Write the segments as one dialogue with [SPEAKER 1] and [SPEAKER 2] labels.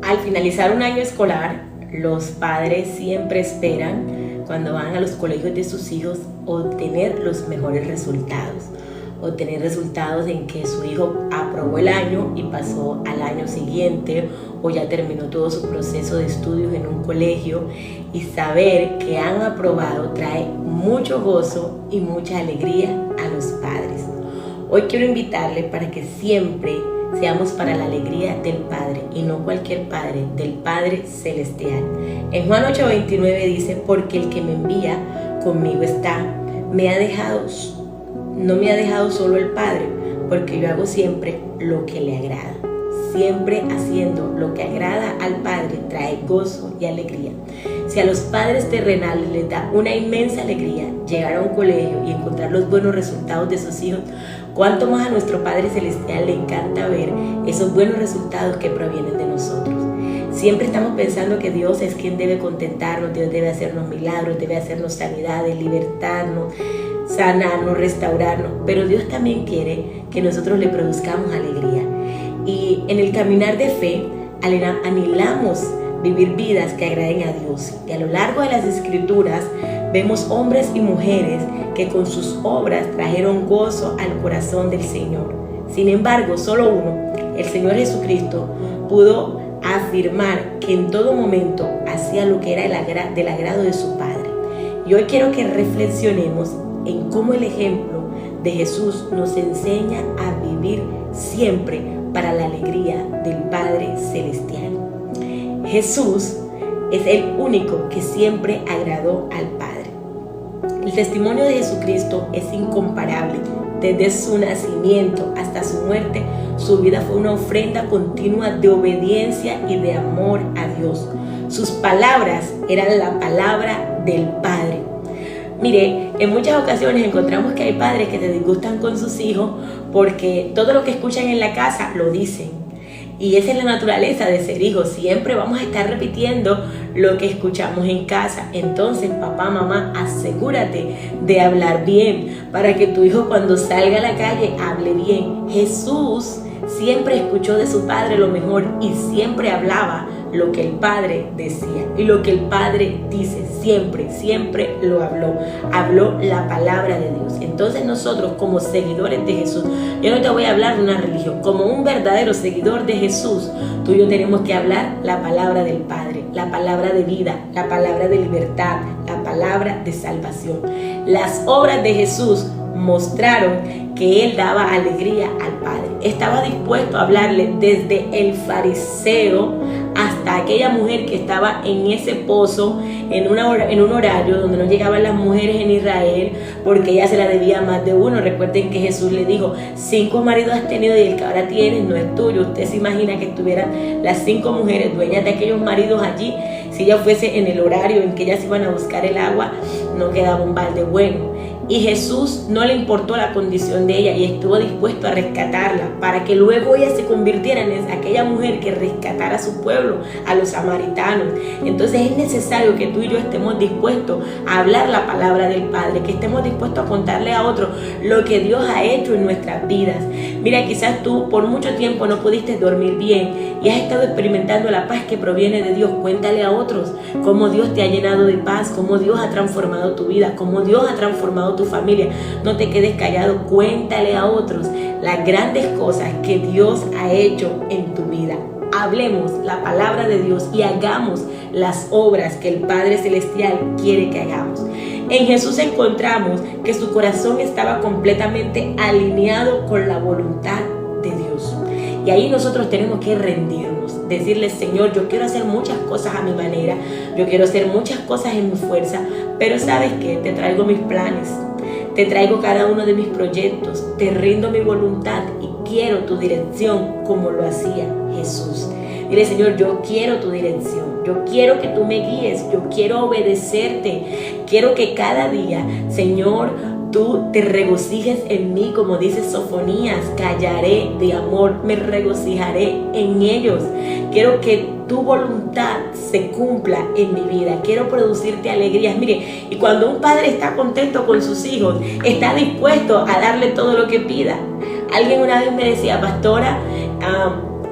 [SPEAKER 1] Al finalizar un año escolar, los padres siempre esperan, cuando van a los colegios de sus hijos, obtener los mejores resultados. Obtener resultados en que su hijo aprobó el año y pasó al año siguiente, o ya terminó todo su proceso de estudios en un colegio, y saber que han aprobado trae mucho gozo y mucha alegría a los padres. Hoy quiero invitarle para que siempre seamos para la alegría del Padre, y no cualquier Padre, del Padre Celestial. En Juan 8:29 dice: porque el que me envía conmigo está, no me ha dejado solo el Padre, porque yo hago siempre lo que le agrada. Siempre haciendo lo que agrada al Padre trae gozo y alegría. Si a los padres terrenales les da una inmensa alegría llegar a un colegio y encontrar los buenos resultados de sus hijos, cuánto más a nuestro Padre Celestial le encanta ver esos buenos resultados que provienen de nosotros. Siempre estamos pensando que Dios es quien debe contentarnos, Dios debe hacernos milagros, debe hacernos sanidades, libertarnos, sanarnos, restaurarnos, pero Dios también quiere que nosotros le produzcamos alegría. Y en el caminar de fe anhelamos vivir vidas que agraden a Dios. Y a lo largo de las Escrituras vemos hombres y mujeres que con sus obras trajeron gozo al corazón del Señor. Sin embargo, solo uno, el Señor Jesucristo, pudo afirmar que en todo momento hacía lo que era del agrado de su Padre. Y hoy quiero que reflexionemos en cómo el ejemplo de Jesús nos enseña a vivir siempre para la alegría del Padre Celestial. Jesús es el único que siempre agradó al Padre. El testimonio de Jesucristo es incomparable. Desde su nacimiento hasta su muerte, su vida fue una ofrenda continua de obediencia y de amor a Dios. Sus palabras eran la palabra del Padre. Mire, en muchas ocasiones encontramos que hay padres que se disgustan con sus hijos porque todo lo que escuchan en la casa lo dicen. Y esa es la naturaleza de ser hijos. Siempre vamos a estar repitiendo lo que escuchamos en casa. Entonces, papá, mamá, asegúrate de hablar bien para que tu hijo cuando salga a la calle hable bien. Jesús siempre escuchó de su Padre lo mejor y siempre hablaba lo que el Padre decía. Y lo que el Padre dice siempre lo habló la palabra de Dios. Entonces nosotros, como seguidores de Jesús, yo no te voy a hablar de una religión, como un verdadero seguidor de Jesús, tú y yo tenemos que hablar la palabra del Padre, la palabra de vida, la palabra de libertad, la palabra de salvación. Las obras de Jesús mostraron que Él daba alegría al Padre. Estaba dispuesto a hablarle desde el fariseo hasta aquella mujer que estaba en ese pozo en un horario donde no llegaban las mujeres en Israel porque ella se la debía a más de uno. Recuerden que Jesús le dijo: 5 maridos has tenido y el que ahora tienes no es tuyo. Usted se imagina que estuvieran las 5 mujeres dueñas de aquellos maridos allí. Si ella fuese en el horario en que ellas iban a buscar el agua, no quedaba un balde bueno. Y Jesús no le importó la condición de ella y estuvo dispuesto a rescatarla para que luego ella se convirtiera en aquella mujer que rescatara a su pueblo, a los samaritanos. Entonces es necesario que tú y yo estemos dispuestos a hablar la palabra del Padre, que estemos dispuestos a contarle a otros lo que Dios ha hecho en nuestras vidas. Mira, quizás tú por mucho tiempo no pudiste dormir bien y has estado experimentando la paz que proviene de Dios. Cuéntale a otros cómo Dios te ha llenado de paz, cómo Dios ha transformado tu vida, cómo Dios ha transformado tu familia. No te quedes callado, cuéntale a otros las grandes cosas que Dios ha hecho en tu vida. Hablemos la palabra de Dios y hagamos las obras que el Padre Celestial quiere que hagamos. En Jesús encontramos que su corazón estaba completamente alineado con la voluntad de Dios. Y ahí nosotros tenemos que rendirnos, decirle: Señor, yo quiero hacer muchas cosas a mi manera, yo quiero hacer muchas cosas en mi fuerza, pero ¿sabes qué? Te traigo mis planes, te traigo cada uno de mis proyectos, te rindo mi voluntad y quiero tu dirección como lo hacía Jesús. Dile: Señor, yo quiero tu dirección, yo quiero que tú me guíes, yo quiero obedecerte, quiero que cada día, Señor, tú te regocijes en mí, como dice Sofonías: callaré de amor, me regocijaré en ellos. Quiero que tu voluntad se cumpla en mi vida, quiero producirte alegrías. Mire, y cuando un padre está contento con sus hijos, está dispuesto a darle todo lo que pida. Alguien una vez me decía: pastora,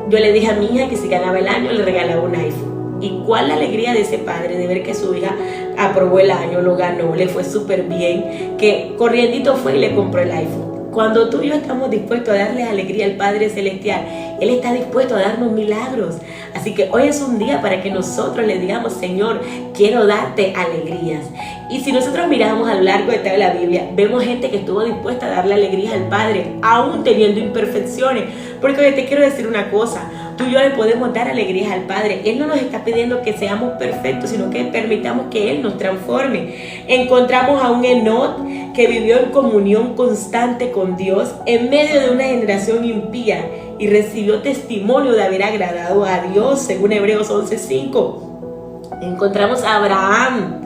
[SPEAKER 1] yo le dije a mi hija que si ganaba el año le regalaba un iPhone. ¿Y cuál la alegría de ese padre de ver que su hija aprobó el año, lo ganó, le fue súper bien, que corriendito fue y le compró el iPhone? Cuando tú y yo estamos dispuestos a darle alegría al Padre Celestial, Él está dispuesto a darnos milagros. Así que hoy es un día para que nosotros le digamos: Señor, quiero darte alegrías. Y si nosotros miramos a lo largo de toda la Biblia, vemos gente que estuvo dispuesta a darle alegrías al Padre, aún teniendo imperfecciones. Porque hoy te quiero decir una cosa: tú y yo le podemos dar alegrías al Padre. Él no nos está pidiendo que seamos perfectos, sino que permitamos que Él nos transforme. Encontramos a un Enoc que vivió en comunión constante con Dios en medio de una generación impía y recibió testimonio de haber agradado a Dios, según Hebreos 11:5. Encontramos a Abraham.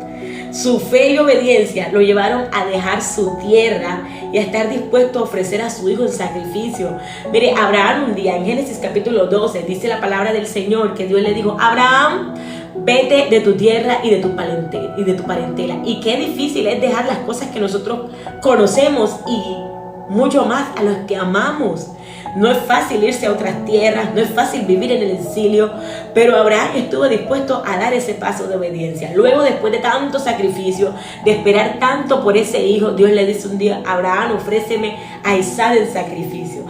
[SPEAKER 1] Su fe y obediencia lo llevaron a dejar su tierra y a estar dispuesto a ofrecer a su hijo en sacrificio. Mire, Abraham un día en Génesis capítulo 12 dice la palabra del Señor que Dios le dijo: Abraham, vete de tu tierra y de tu parentela. Y qué difícil es dejar las cosas que nosotros conocemos y mucho más a los que amamos. No es fácil irse a otras tierras, no es fácil vivir en el exilio, pero Abraham estuvo dispuesto a dar ese paso de obediencia. Luego, después de tanto sacrificio, de esperar tanto por ese hijo, Dios le dice un día: Abraham, ofréceme a Isaac en sacrificio.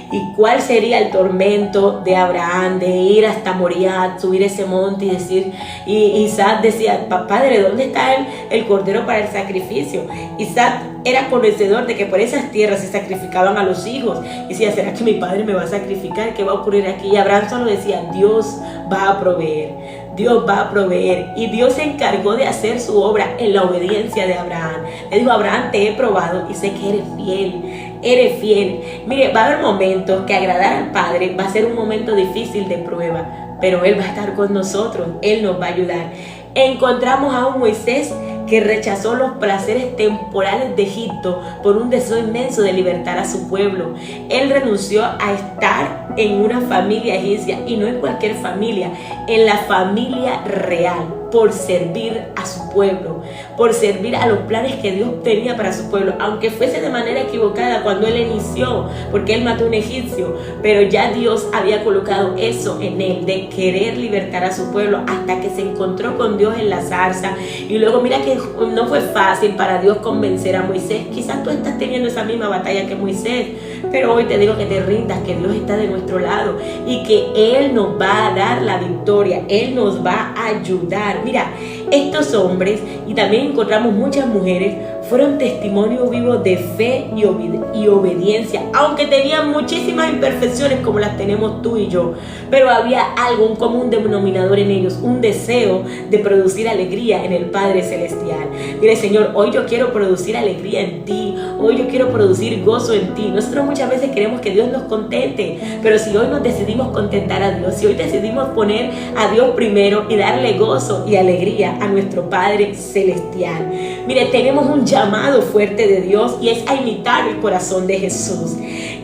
[SPEAKER 1] ¿Y cuál sería el tormento de Abraham de ir hasta Moriah, subir ese monte y decir? Y Isaac decía: Padre, ¿dónde está el cordero para el sacrificio? Isaac era conocedor de que por esas tierras se sacrificaban a los hijos. Y decía: ¿será que mi padre me va a sacrificar? ¿Qué va a ocurrir aquí? Y Abraham solo decía: Dios va a proveer. Dios va a proveer. Y Dios se encargó de hacer su obra en la obediencia de Abraham. Le dijo: Abraham, te he probado y sé que eres fiel. Eres fiel. Mire, va a haber momentos que agradar al Padre va a ser un momento difícil de prueba, pero Él va a estar con nosotros. Él nos va a ayudar. Encontramos a un Moisés que rechazó los placeres temporales de Egipto por un deseo inmenso de libertar a su pueblo. Él renunció a estar en una familia egipcia, y no en cualquier familia, en la familia real, por servir a su pueblo, por servir a los planes que Dios tenía para su pueblo, aunque fuese de manera equivocada cuando él inició, porque él mató a un egipcio, pero ya Dios había colocado eso en él, de querer libertar a su pueblo, hasta que se encontró con Dios en la zarza. Y luego mira que no fue fácil para Dios convencer a Moisés. Quizás tú estás teniendo esa misma batalla que Moisés, pero hoy te digo que te rindas, que Dios está de nuestro lado y que Él nos va a dar la victoria, Él nos va a ayudar. Mira, estos hombres, y también encontramos muchas mujeres, fueron testimonio vivo de fe y obediencia, aunque tenían muchísimas imperfecciones como las tenemos tú y yo, pero había algo, un común denominador en ellos, un deseo de producir alegría en el Padre Celestial. Mire, Señor, hoy yo quiero producir alegría en ti, hoy yo quiero producir gozo en ti. Nosotros muchas veces queremos que Dios nos contente, pero si hoy nos decidimos contentar a Dios, si hoy decidimos poner a Dios primero y darle gozo y alegría a nuestro Padre Celestial. Mire, tenemos un llamado fuerte de Dios, y es a imitar el corazón de Jesús.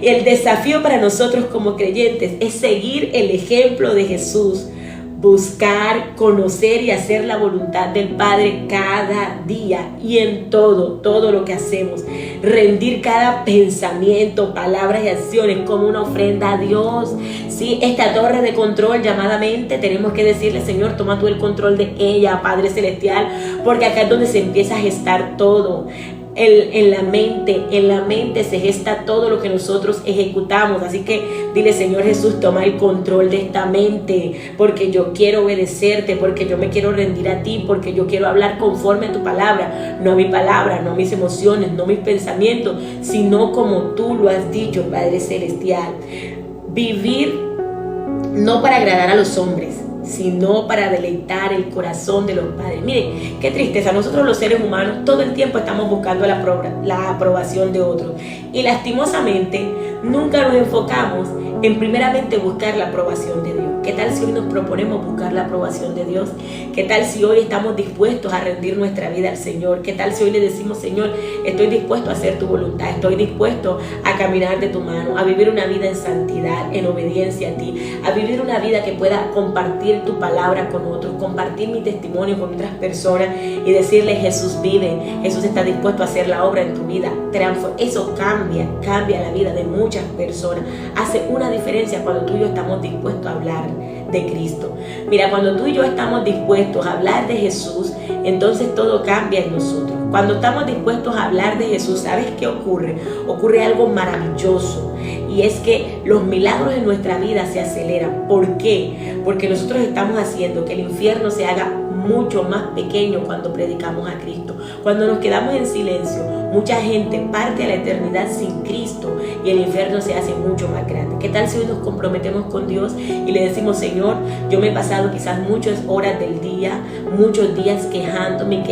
[SPEAKER 1] El desafío para nosotros como creyentes es seguir el ejemplo de Jesús, buscar, conocer y hacer la voluntad del Padre cada día y en todo lo que hacemos. Rendir cada pensamiento, palabras y acciones como una ofrenda a Dios. Sí, esta torre de control llamada mente, tenemos que decirle: Señor, toma tú el control de ella, Padre Celestial, porque acá es donde se empieza a gestar todo. En la mente se gesta todo lo que nosotros ejecutamos. Así que dile: Señor Jesús, toma el control de esta mente, porque yo quiero obedecerte, porque yo me quiero rendir a ti, porque yo quiero hablar conforme a tu palabra, no a mi palabra, no a mis emociones, no a mis pensamientos, sino como tú lo has dicho, Padre Celestial. Vivir no para agradar a los hombres, sino para deleitar el corazón de los padres. Miren, qué tristeza, nosotros los seres humanos todo el tiempo estamos buscando la aprobación de otros, y lastimosamente nunca nos enfocamos en primeramente buscar la aprobación de Dios. ¿Qué tal si hoy nos proponemos buscar la aprobación de Dios? ¿Qué tal si hoy estamos dispuestos a rendir nuestra vida al Señor? ¿Qué tal si hoy le decimos: Señor, estoy dispuesto a hacer tu voluntad, estoy dispuesto a caminar de tu mano, a vivir una vida en santidad, en obediencia a ti, a vivir una vida que pueda compartir tu palabra con otros, compartir mi testimonio con otras personas y decirle: Jesús vive, Jesús está dispuesto a hacer la obra en tu vida? Eso cambia la vida de muchas muchas personas. Hace una diferencia cuando tú y yo estamos dispuestos a hablar de Cristo. Mira, cuando tú y yo estamos dispuestos a hablar de Jesús, entonces todo cambia en nosotros. Cuando estamos dispuestos a hablar de Jesús, ¿sabes qué ocurre? Ocurre algo maravilloso, y es que los milagros en nuestra vida se aceleran. ¿Por qué? Porque nosotros estamos haciendo que el infierno se haga mucho más pequeño cuando predicamos a Cristo. Cuando nos quedamos en silencio, mucha gente parte a la eternidad sin Cristo y el infierno se hace mucho más grande. ¿Qué tal si hoy nos comprometemos con Dios y le decimos: Señor, yo me he pasado quizás muchas horas del día, muchos días quejándome,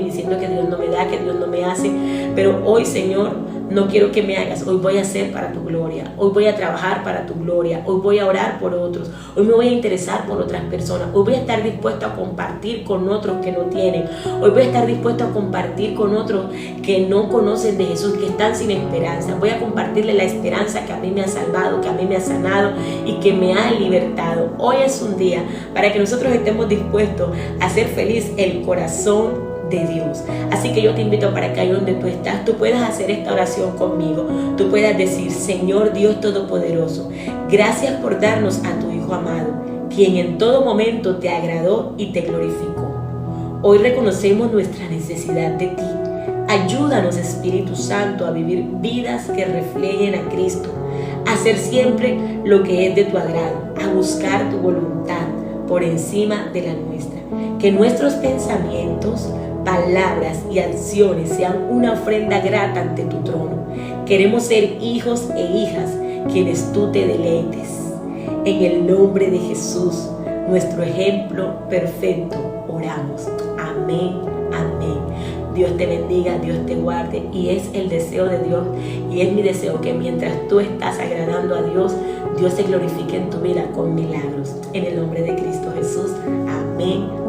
[SPEAKER 1] diciendo que Dios no me da, que Dios no me hace, pero hoy, Señor, no quiero que me hagas, hoy voy a hacer para tu gloria, hoy voy a trabajar para tu gloria, hoy voy a orar por otros, hoy me voy a interesar por otras personas, hoy voy a estar dispuesto a compartir con otros que no tienen, hoy voy a estar dispuesto a compartir con otros que no conocen de Jesús, que están sin esperanza. Voy a compartirle la esperanza que a mí me ha salvado, que a mí me ha sanado y que me ha libertado. Hoy es un día para que nosotros estemos dispuestos a hacer feliz el corazón de Dios. Así que yo te invito para que ahí donde tú estás, tú puedas hacer esta oración conmigo. Tú puedas decir: Señor Dios Todopoderoso, gracias por darnos a tu Hijo amado, quien en todo momento te agradó y te glorificó. Hoy reconocemos nuestra necesidad de ti. Ayúdanos, Espíritu Santo, a vivir vidas que reflejen a Cristo, a hacer siempre lo que es de tu agrado, a buscar tu voluntad por encima de la nuestra. Que nuestros pensamientos, palabras y acciones sean una ofrenda grata ante tu trono. Queremos ser hijos e hijas quienes tú te deleites. En el nombre de Jesús, nuestro ejemplo perfecto, oramos. Amén, amén. Dios te bendiga, Dios te guarde, y es el deseo de Dios y es mi deseo que mientras tú estás agradando a Dios, Dios se glorifique en tu vida con milagros. En el nombre de Cristo Jesús. Amén.